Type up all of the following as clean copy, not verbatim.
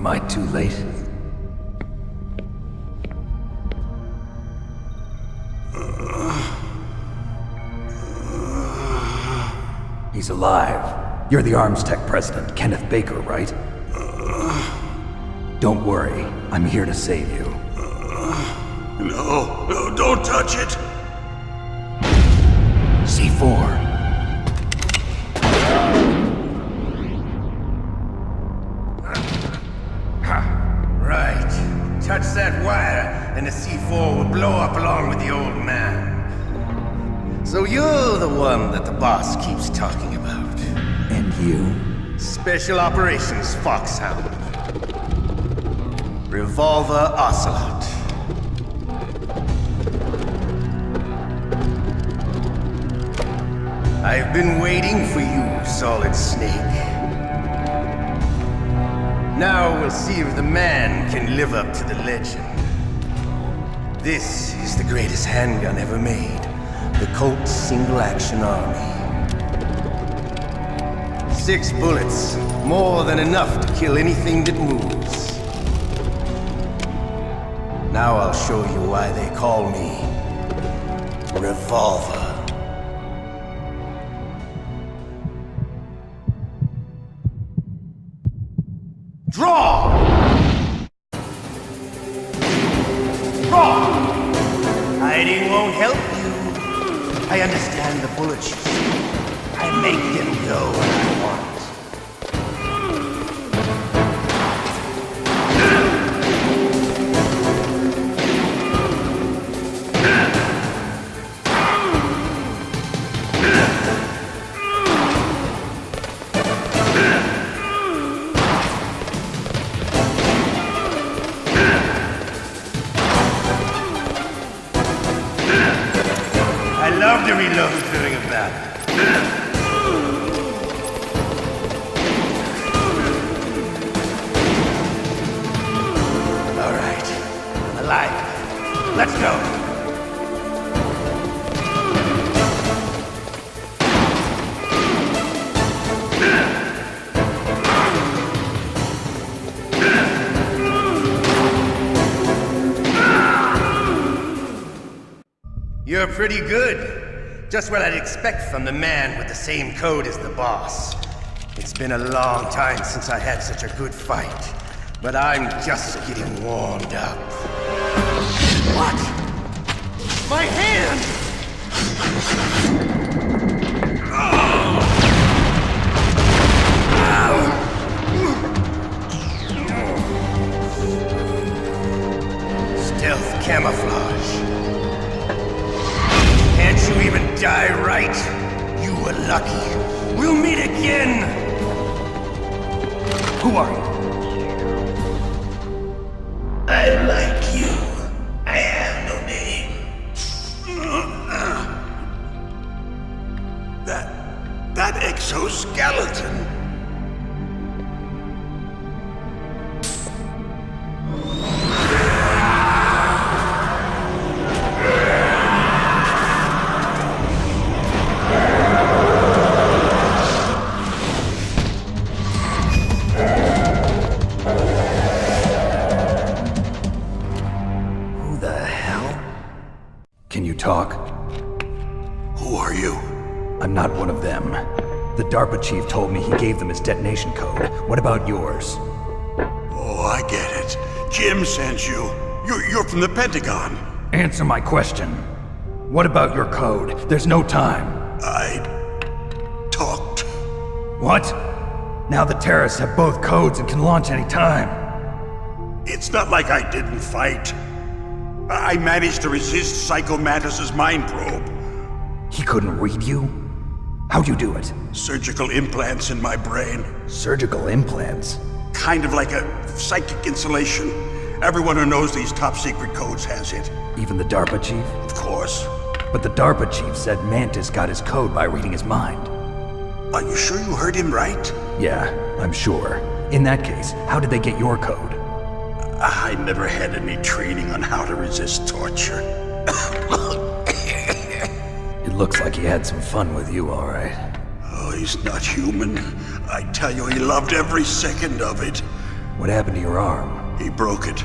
Am I too late? He's alive. You're the Arms Tech president, Kenneth Baker, right? Don't worry, I'm here to save you. No, don't touch it! C4. Right. Touch that wire, and the C4 will blow up along with the old man. So you're the one that the boss keeps talking about. And you? Special Operations Foxhound. Revolver Ocelot. I've been waiting for you, Solid Snake. Now we'll see if the man can live up to the legend. This is the greatest handgun ever made. The Colt Single Action Army. 6 bullets, more than enough to kill anything that moves. Now I'll show you why they call me Revolver. Draw! Draw! Hiding won't help you. I understand the bullets. I make them go when I want. I love to reload during a battle. All right. Alive. Let's go. You're pretty good. Just what I'd expect from the man with the same code as the boss. It's been a long time since I had such a good fight, but I'm just getting warmed up. What? My hand! Stealth camouflage. Can't you even die right? You were lucky. We'll meet again! Who are you? I like you. I have no name. That exoskeleton. Can you talk? Who are you? I'm not one of them. The DARPA chief told me he gave them his detonation code. What about yours? Oh, I get it. Jim sent you. You're from the Pentagon. Answer my question. What about your code? There's no time. I talked. What? Now the terrorists have both codes and can launch any time. It's not like I didn't fight. I managed to resist Psycho Mantis's mind probe. He couldn't read you? How'd you do it? Surgical implants in my brain. Surgical implants? Kind of like a psychic insulation. Everyone who knows these top secret codes has it. Even the DARPA chief? Of course. But the DARPA chief said Mantis got his code by reading his mind. Are you sure you heard him right? Yeah, I'm sure. In that case, how did they get your code? I never had any training on how to resist torture. It looks like he had some fun with you, all right. Oh, he's not human. I tell you, he loved every second of it. What happened to your arm? He broke it.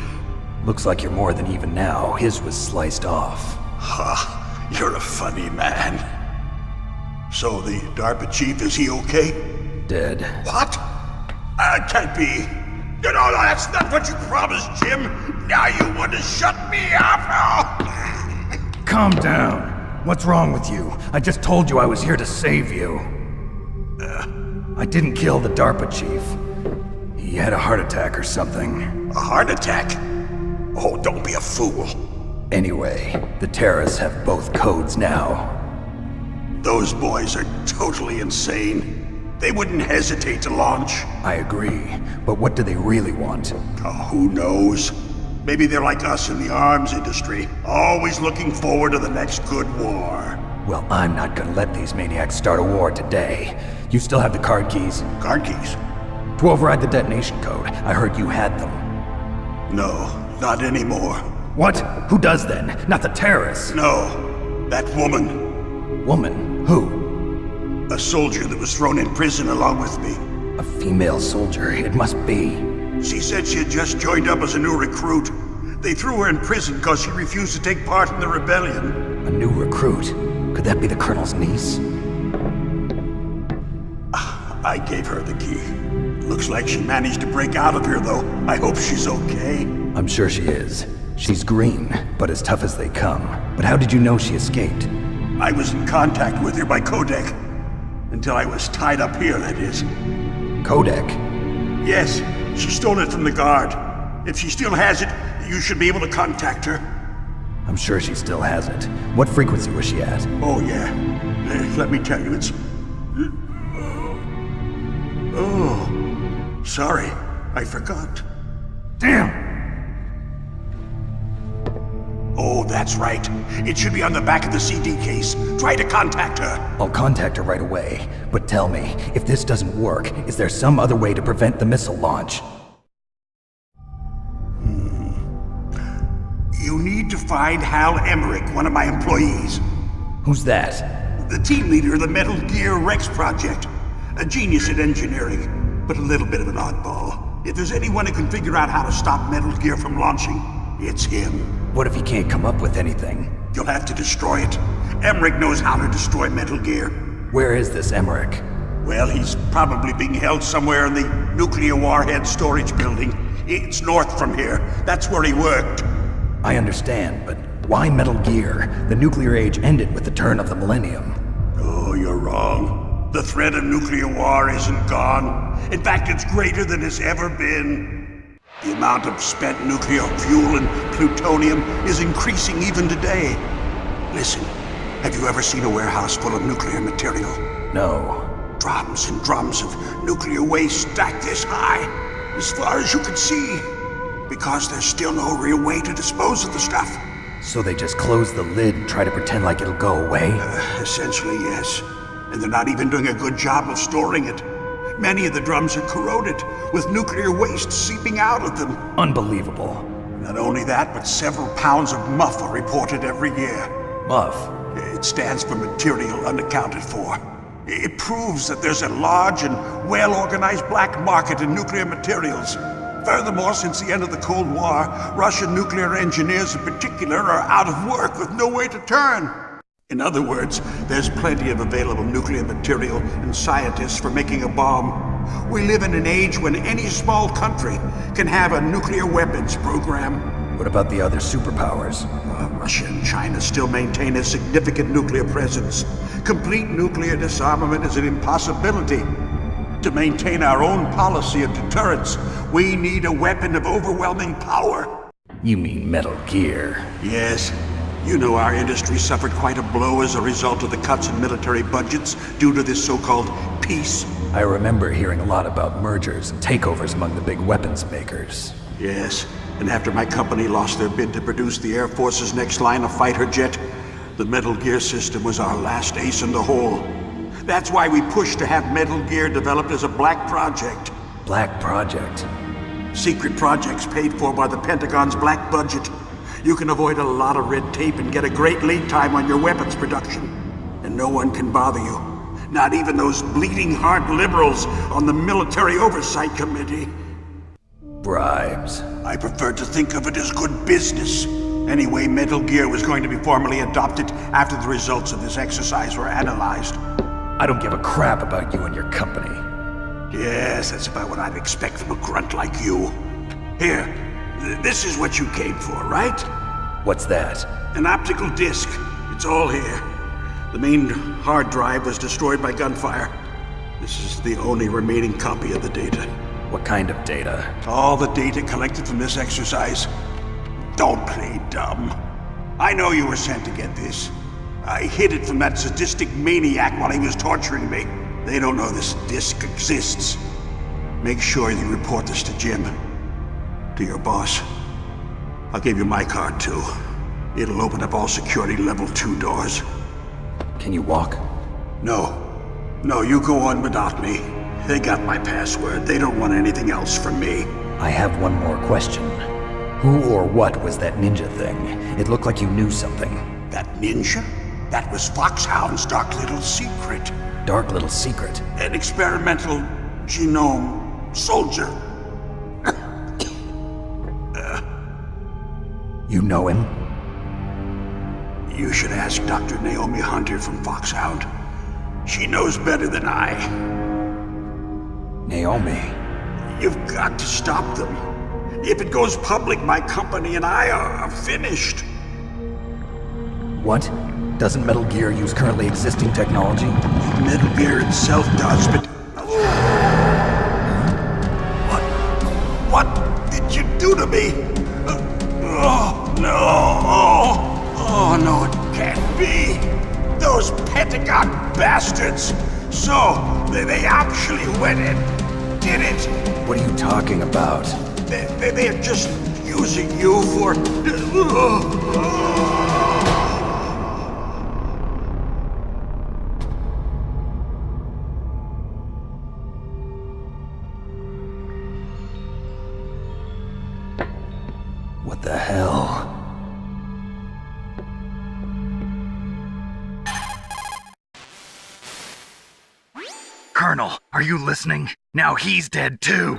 Looks like you're more than even now. His was sliced off. Ha, you're a funny man. So the DARPA chief, is he okay? Dead. What? Can't be. No, that's not what you promised, Jim. Now you want to shut me up? Calm down. What's wrong with you? I just told you I was here to save you. I didn't kill the DARPA chief. He had a heart attack or something. A heart attack? Oh, don't be a fool. Anyway, the terrorists have both codes now. Those boys are totally insane. They wouldn't hesitate to launch. I agree, but what do they really want? Oh, who knows? Maybe they're like us in the arms industry, always looking forward to the next good war. Well, I'm not gonna let these maniacs start a war today. You still have the card keys? Card keys? To override the detonation code. I heard you had them. No, not anymore. What? Who does then? Not the terrorists. No, that woman. Woman? Who? A soldier that was thrown in prison along with me. A female soldier, it must be. She said she had just joined up as a new recruit. They threw her in prison because she refused to take part in the rebellion. A new recruit? Could that be the Colonel's niece? I gave her the key. Looks like she managed to break out of here, though. I hope she's okay. I'm sure she is. She's green, but as tough as they come. But how did you know she escaped? I was in contact with her by codec. Until I was tied up here, that is. Codec? Yes, she stole it from the guard. If she still has it, you should be able to contact her. I'm sure she still has it. What frequency was she at? Oh, yeah. Let me tell you, it's... Oh, sorry. I forgot. Damn! Oh, that's right. It should be on the back of the CD case. Try to contact her. I'll contact her right away. But tell me, if this doesn't work, is there some other way to prevent the missile launch? You need to find Hal Emmerich, one of my employees. Who's that? The team leader of the Metal Gear Rex project. A genius at engineering, but a little bit of an oddball. If there's anyone who can figure out how to stop Metal Gear from launching, it's him. What if he can't come up with anything? You'll have to destroy it. Emmerich knows how to destroy Metal Gear. Where is this Emmerich? Well, he's probably being held somewhere in the nuclear warhead storage building. It's north from here. That's where he worked. I understand, but why Metal Gear? The nuclear age ended with the turn of the millennium. Oh, you're wrong. The threat of nuclear war isn't gone. In fact, it's greater than it's ever been. The amount of spent nuclear fuel and plutonium is increasing even today. Listen, have you ever seen a warehouse full of nuclear material? No. Drums and drums of nuclear waste stacked this high, as far as you can see. Because there's still no real way to dispose of the stuff. So they just close the lid and try to pretend like it'll go away? Essentially, yes. And they're not even doing a good job of storing it. Many of the drums are corroded, with nuclear waste seeping out of them. Unbelievable. Not only that, but several pounds of MUF are reported every year. MUF? It stands for material unaccounted for. It proves that there's a large and well-organized black market in nuclear materials. Furthermore, since the end of the Cold War, Russian nuclear engineers in particular are out of work with no way to turn. In other words, there's plenty of available nuclear material and scientists for making a bomb. We live in an age when any small country can have a nuclear weapons program. What about the other superpowers? Russia and China still maintain a significant nuclear presence. Complete nuclear disarmament is an impossibility. To maintain our own policy of deterrence, we need a weapon of overwhelming power. You mean Metal Gear? Yes. You know our industry suffered quite a blow as a result of the cuts in military budgets due to this so-called peace. I remember hearing a lot about mergers and takeovers among the big weapons makers. Yes, and after my company lost their bid to produce the Air Force's next line of fighter jet, the Metal Gear system was our last ace in the hole. That's why we pushed to have Metal Gear developed as a black project. Black project? Secret projects paid for by the Pentagon's black budget. You can avoid a lot of red tape and get a great lead time on your weapons production. And no one can bother you. Not even those bleeding heart liberals on the Military Oversight Committee. Bribes. I prefer to think of it as good business. Anyway, Metal Gear was going to be formally adopted after the results of this exercise were analyzed. I don't give a crap about you and your company. Yes, that's about what I'd expect from a grunt like you. Here, this is what you came for, right? What's that? An optical disc. It's all here. The main hard drive was destroyed by gunfire. This is the only remaining copy of the data. What kind of data? All the data collected from this exercise. Don't play dumb. I know you were sent to get this. I hid it from that sadistic maniac while he was torturing me. They don't know this disc exists. Make sure you report this to Jim. To your boss. I'll give you my card too. It'll open up all security level 2 doors. Can you walk? No. No, you go on without me. They got my password. They don't want anything else from me. I have one more question. Who or what was that ninja thing? It looked like you knew something. That ninja? That was Foxhound's dark little secret. Dark little secret? An experimental genome soldier. You know him? You should ask Dr. Naomi Hunter from Foxhound. She knows better than I. Naomi? You've got to stop them. If it goes public, my company and I are finished. What? Doesn't Metal Gear use currently existing technology? Metal Gear itself does, but... What did you do to me? Oh, no! Oh, no, it can't be! Those Pentagon bastards! So, they actually went and did it! What are you talking about? They're just using you for... What the hell? Colonel, are you listening? Now he's dead too.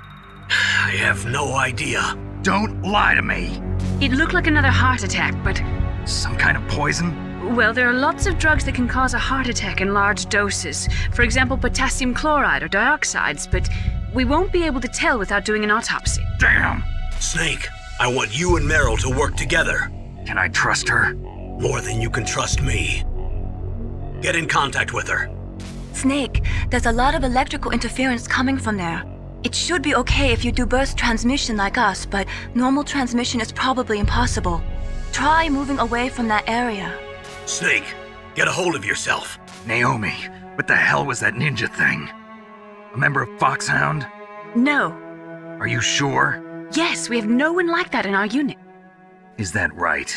I have no idea. Don't lie to me. It looked like another heart attack, but... Some kind of poison? Well, there are lots of drugs that can cause a heart attack in large doses. For example, potassium chloride or dioxides, but we won't be able to tell without doing an autopsy. Damn! Snake, I want you and Meryl to work together. Can I trust her? More than you can trust me. Get in contact with her. Snake, there's a lot of electrical interference coming from there. It should be okay if you do burst transmission like us, but normal transmission is probably impossible. Try moving away from that area. Snake, get a hold of yourself. Naomi, what the hell was that ninja thing? A member of Foxhound? No. Are you sure? Yes, we have no one like that in our unit. Is that right?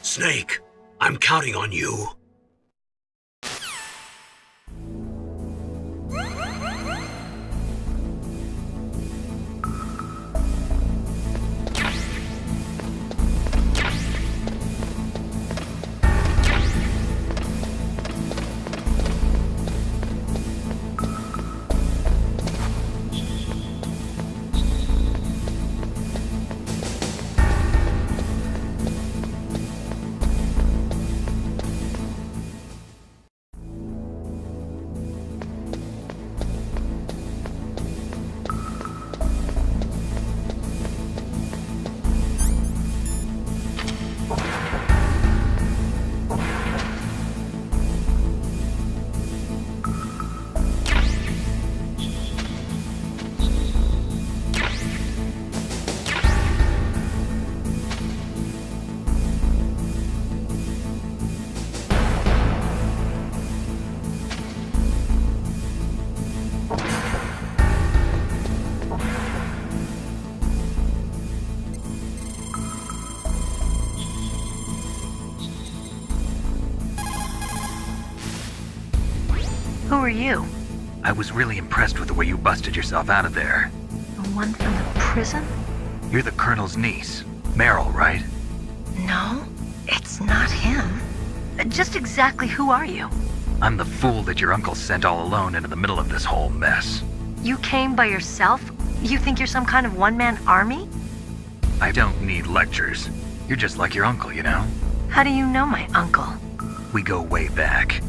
Snake, I'm counting on you. Who are you? I was really impressed with the way you busted yourself out of there. The one from the prison? You're the Colonel's niece, Meryl, right? No, it's not him. Just exactly who are you? I'm the fool that your uncle sent all alone into the middle of this whole mess. You came by yourself? You think you're some kind of one-man army? I don't need lectures. You're just like your uncle, you know? How do you know my uncle? We go way back.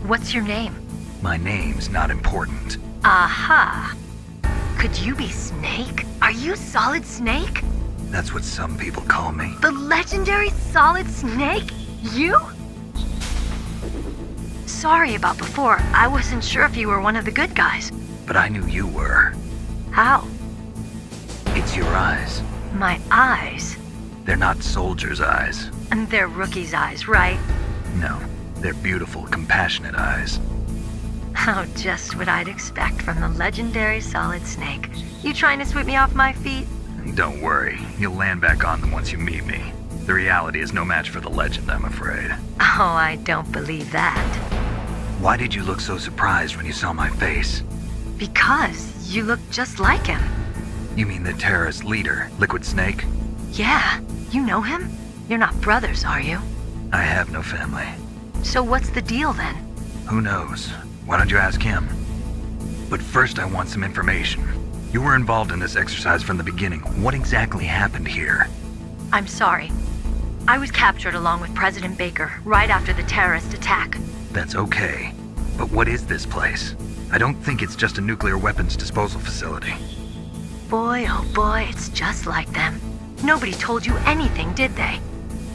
What's your name? My name's not important. Aha. Could you be Snake? Are you Solid Snake? That's what some people call me. The legendary Solid Snake? You? Sorry about before. I wasn't sure if you were one of the good guys. But I knew you were. How? It's your eyes. My eyes? They're not soldiers' eyes. And they're rookies' eyes, right? No, they're beautiful, compassionate eyes. Oh, just what I'd expect from the legendary Solid Snake. You trying to sweep me off my feet? Don't worry, you'll land back on them once you meet me. The reality is no match for the legend, I'm afraid. Oh, I don't believe that. Why did you look so surprised when you saw my face? Because you look just like him. You mean the terrorist leader, Liquid Snake? Yeah, you know him? You're not brothers, are you? I have no family. So what's the deal then? Who knows? Why don't you ask him? But first I want some information. You were involved in this exercise from the beginning. What exactly happened here? I'm sorry. I was captured along with President Baker right after the terrorist attack. That's okay. But what is this place? I don't think it's just a nuclear weapons disposal facility. Boy, oh boy, it's just like them. Nobody told you anything, did they?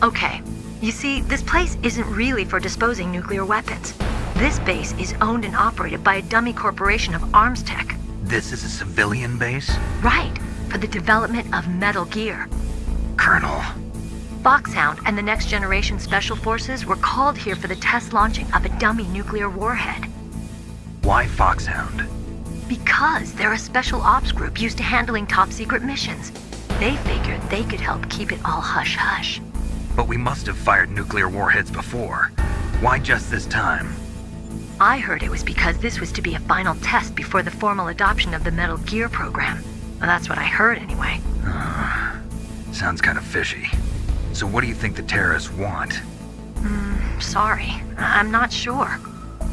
Okay, you see, this place isn't really for disposing nuclear weapons. This base is owned and operated by a dummy corporation of arms tech. This is a civilian base? Right, for the development of Metal Gear. Colonel. Foxhound and the Next Generation Special Forces were called here for the test launching of a dummy nuclear warhead. Why Foxhound? Because they're a special ops group used to handling top-secret missions. They figured they could help keep it all hush-hush. But we must have fired nuclear warheads before. Why just this time? I heard it was because this was to be a final test before the formal adoption of the Metal Gear program. Well, that's what I heard anyway. Sounds kind of fishy. So what do you think the terrorists want? Sorry, I'm not sure.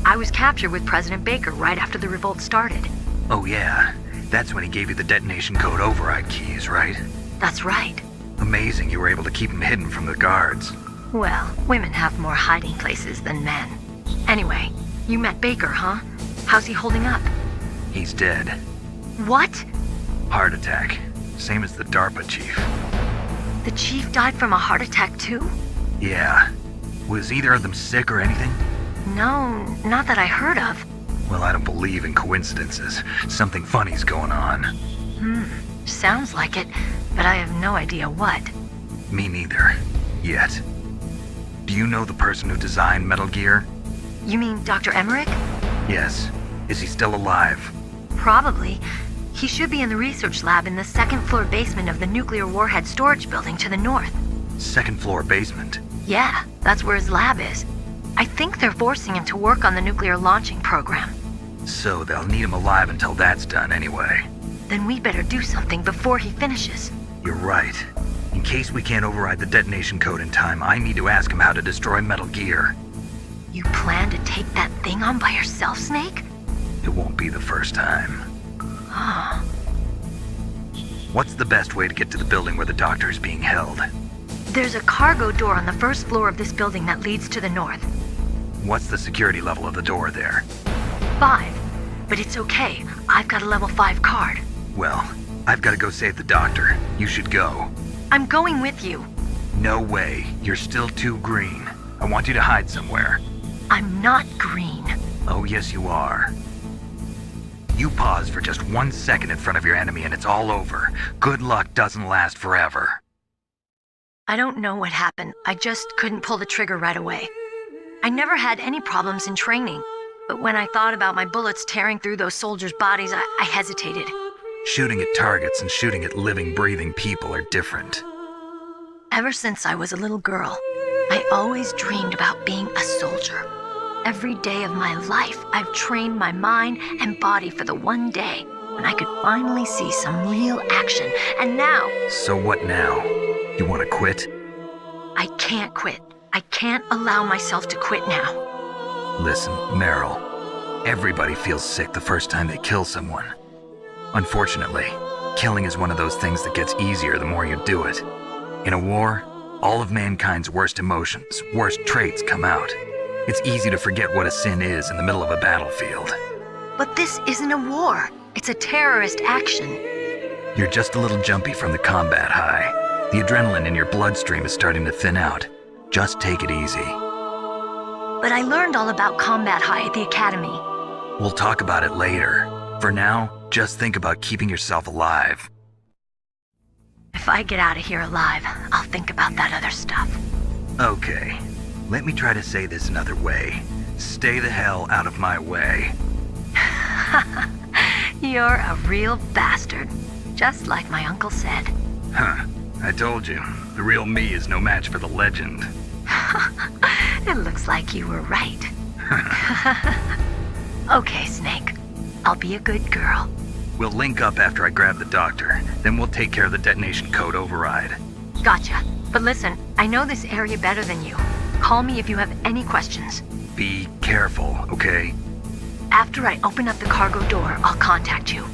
I was captured with President Baker right after the revolt started. Oh yeah, that's when he gave you the detonation code override keys, right? That's right. Amazing you were able to keep him hidden from the guards. Well, women have more hiding places than men. Anyway, you met Baker, huh? How's he holding up? He's dead. What? Heart attack. Same as the DARPA chief. The chief died from a heart attack too? Yeah. Was either of them sick or anything? No, not that I heard of. Well, I don't believe in coincidences. Something funny's going on. Sounds like it, but I have no idea what. Me neither. Yet. Do you know the person who designed Metal Gear? You mean Dr. Emmerich? Yes. Is he still alive? Probably. He should be in the research lab in the second-floor basement of the nuclear warhead storage building to the north. Second floor basement? Yeah, that's where his lab is. I think they're forcing him to work on the nuclear launching program. So they'll need him alive until that's done anyway. Then we better do something before he finishes. You're right. In case we can't override the detonation code in time, I need to ask him how to destroy Metal Gear. You plan to take that thing on by yourself, Snake? It won't be the first time. What's the best way to get to the building where the doctor is being held? There's a cargo door on the first floor of this building that leads to the north. What's the security level of the door there? 5. But it's okay. I've got a level 5 card. Well, I've got to go save the doctor. You should go. I'm going with you. No way. You're still too green. I want you to hide somewhere. I'm not green. Oh, yes, you are. You pause for just 1 second in front of your enemy and it's all over. Good luck doesn't last forever. I don't know what happened. I just couldn't pull the trigger right away. I never had any problems in training, but when I thought about my bullets tearing through those soldiers' bodies, I hesitated. Shooting at targets and shooting at living, breathing people are different. Ever since I was a little girl, I always dreamed about being a soldier. Every day of my life, I've trained my mind and body for the one day when I could finally see some real action, and now... So what now? You want to quit? I can't quit. I can't allow myself to quit now. Listen, Meryl. Everybody feels sick the first time they kill someone. Unfortunately, Killing is one of those things that gets easier the more you do it. In a war, all of mankind's worst emotions, worst traits come out. It's easy to forget what a sin is in the middle of a battlefield. But this isn't a war. It's a terrorist action. You're just a little jumpy from the combat high. The adrenaline in your bloodstream is starting to thin out. Just take it easy. But I learned all about combat high at the academy. We'll talk about it later. For now, just think about keeping yourself alive. If I get out of here alive, I'll think about that other stuff. Okay, let me try to say this another way. Stay the hell out of my way. You're a real bastard. Just like my uncle said. Huh, I told you. The real me is no match for the legend. It looks like you were right. Okay, Snake. I'll be a good girl. We'll link up after I grab the doctor. Then we'll take care of the detonation code override. Gotcha. But listen, I know this area better than you. Call me if you have any questions. Be careful, okay? After I open up the cargo door, I'll contact you.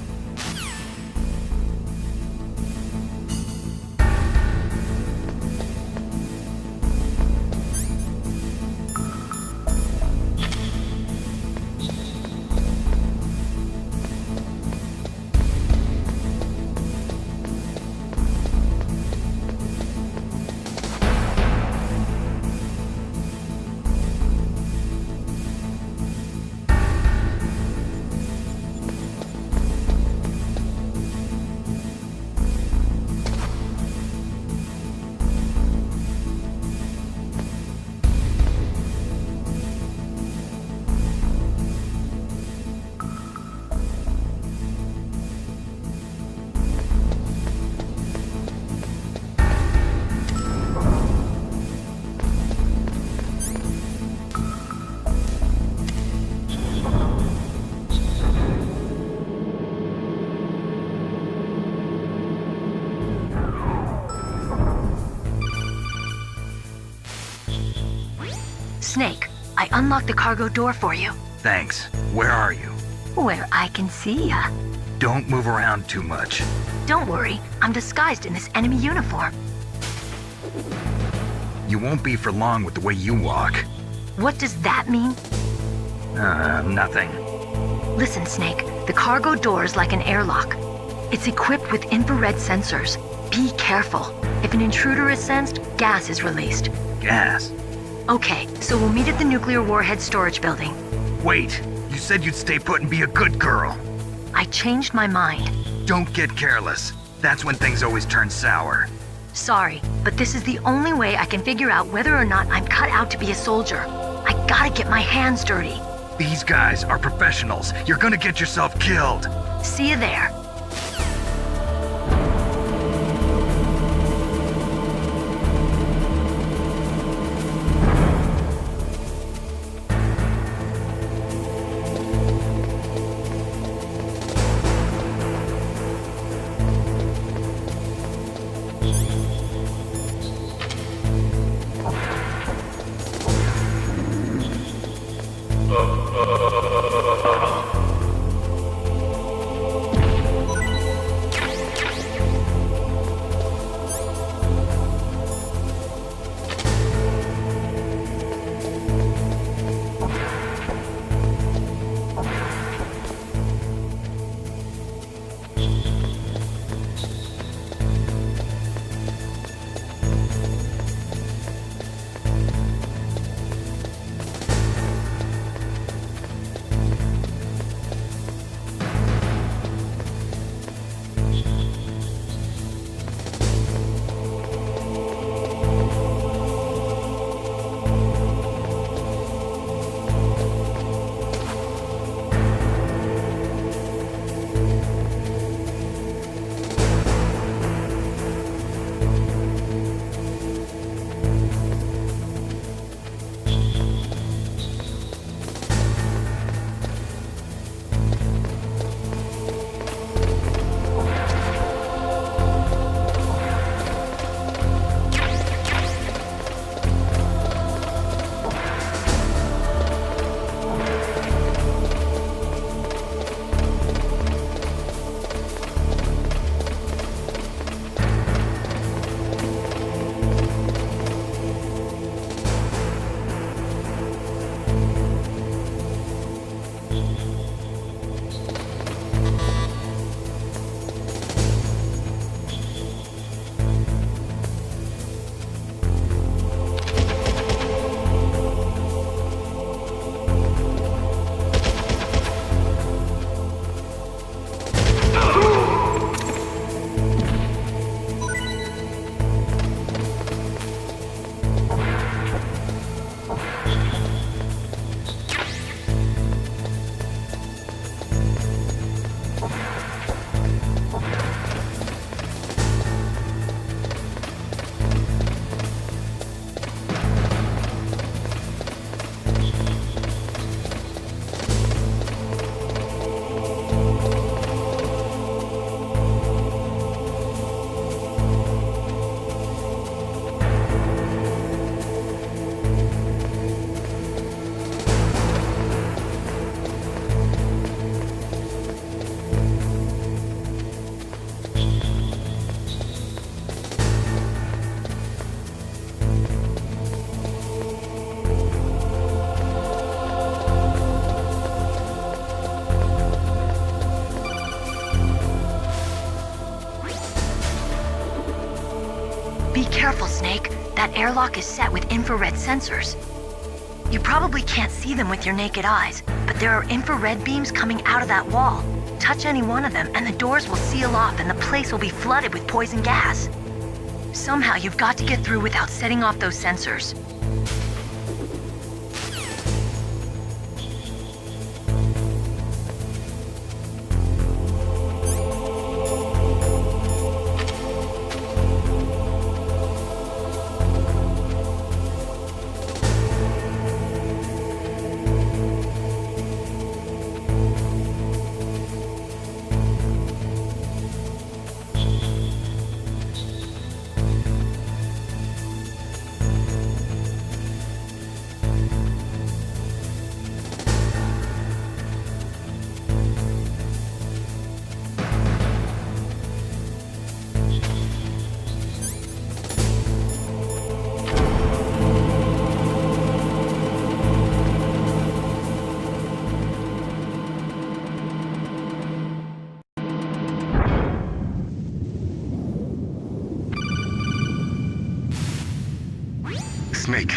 Snake, I unlocked the cargo door for you. Thanks. Where are you? Where I can see ya. Don't move around too much. Don't worry, I'm disguised in this enemy uniform. You won't be for long with the way you walk. What does that mean? Nothing. Listen, Snake, the cargo door is like an airlock. It's equipped with infrared sensors. Be careful. If an intruder is sensed, gas is released. Gas? Okay, so we'll meet at the nuclear warhead storage building. Wait, you said you'd stay put and be a good girl. I changed my mind. Don't get careless. That's when things always turn sour. Sorry, but this is the only way I can figure out whether or not I'm cut out to be a soldier. I gotta get my hands dirty. These guys are professionals. You're gonna get yourself killed. See you there. Be careful, Snake. That airlock is set with infrared sensors. You probably can't see them with your naked eyes, but there are infrared beams coming out of that wall. Touch any one of them and the doors will seal off and the place will be flooded with poison gas. Somehow you've got to get through without setting off those sensors. Snake,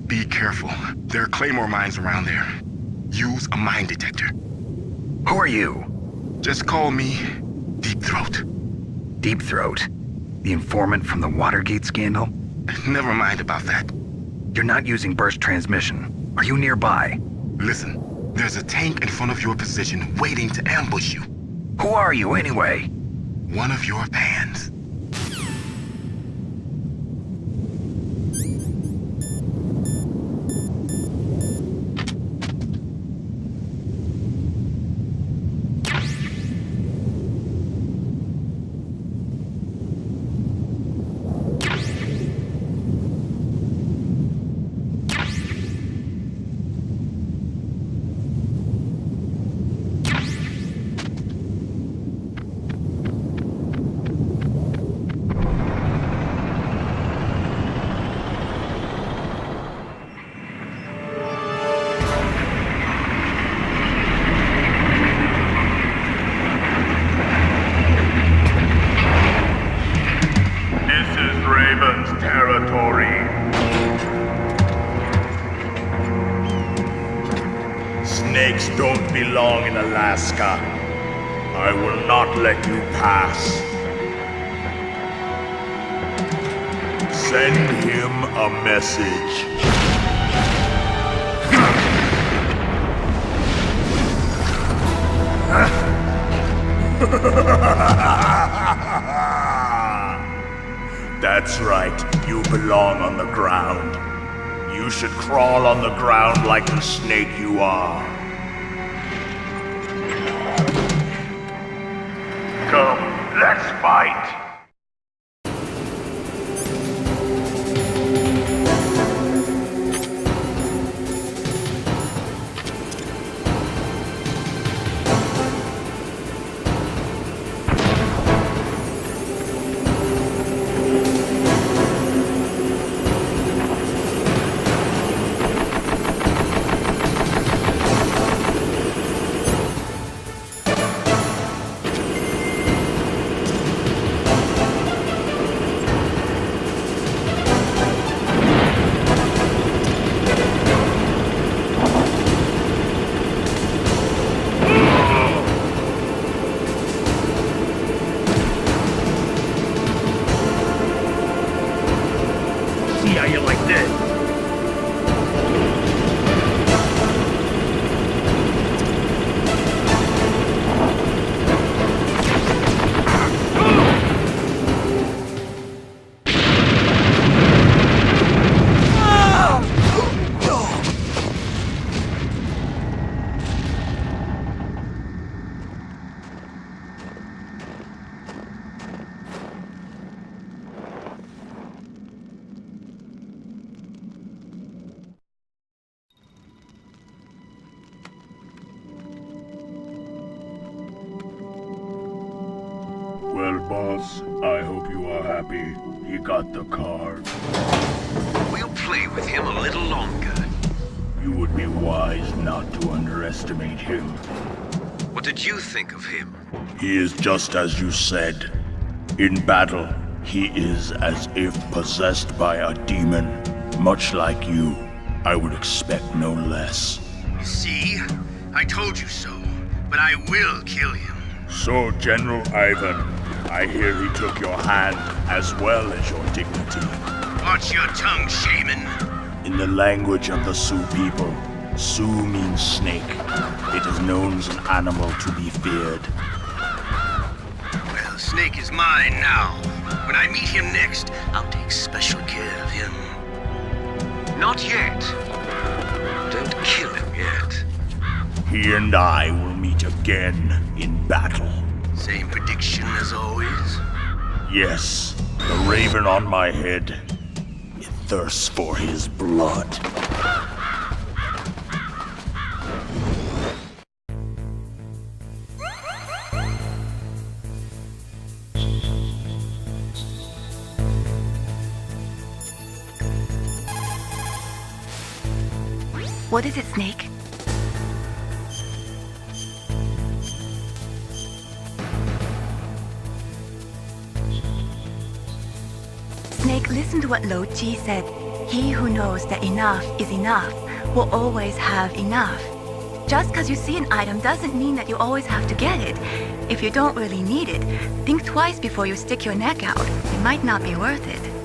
be careful. There are Claymore mines around there. Use a mine detector. Who are you? Just call me Deep Throat. Deep Throat? The informant from the Watergate scandal? Never mind about that. You're not using burst transmission. Are you nearby? Listen, there's a tank in front of your position waiting to ambush you. Who are you anyway? One of your fans. Snakes don't belong in Alaska. I will not let you pass. Send him a message. That's right, you belong on the ground. You should crawl on the ground like the snake you are. Come, let's fight! Well, boss, I hope you are happy. He got the card. We'll play with him a little longer. You would be wise not to underestimate him. What did you think of him? He is just as you said. In battle, He is as if possessed by a demon, much like you. I would expect no less. See? I told you so. But I will kill him. So, General Ivan, I hear he took your hand as well as your dignity. Watch your tongue, shaman. In the language of the Sioux people, Sioux means snake. It is known as an animal to be feared. Well, Snake is mine now. When I meet him next, I'll take special care of him. Not yet. Don't kill him yet. He and I will meet again in battle. Same prediction as always? Yes, the raven on my head. It thirsts for his blood. What is it, Snake? Snake, listen to what Lo Ji said. He who knows that enough is enough will always have enough. Just because you see an item doesn't mean that you always have to get it. If you don't really need it, think twice before you stick your neck out. It might not be worth it.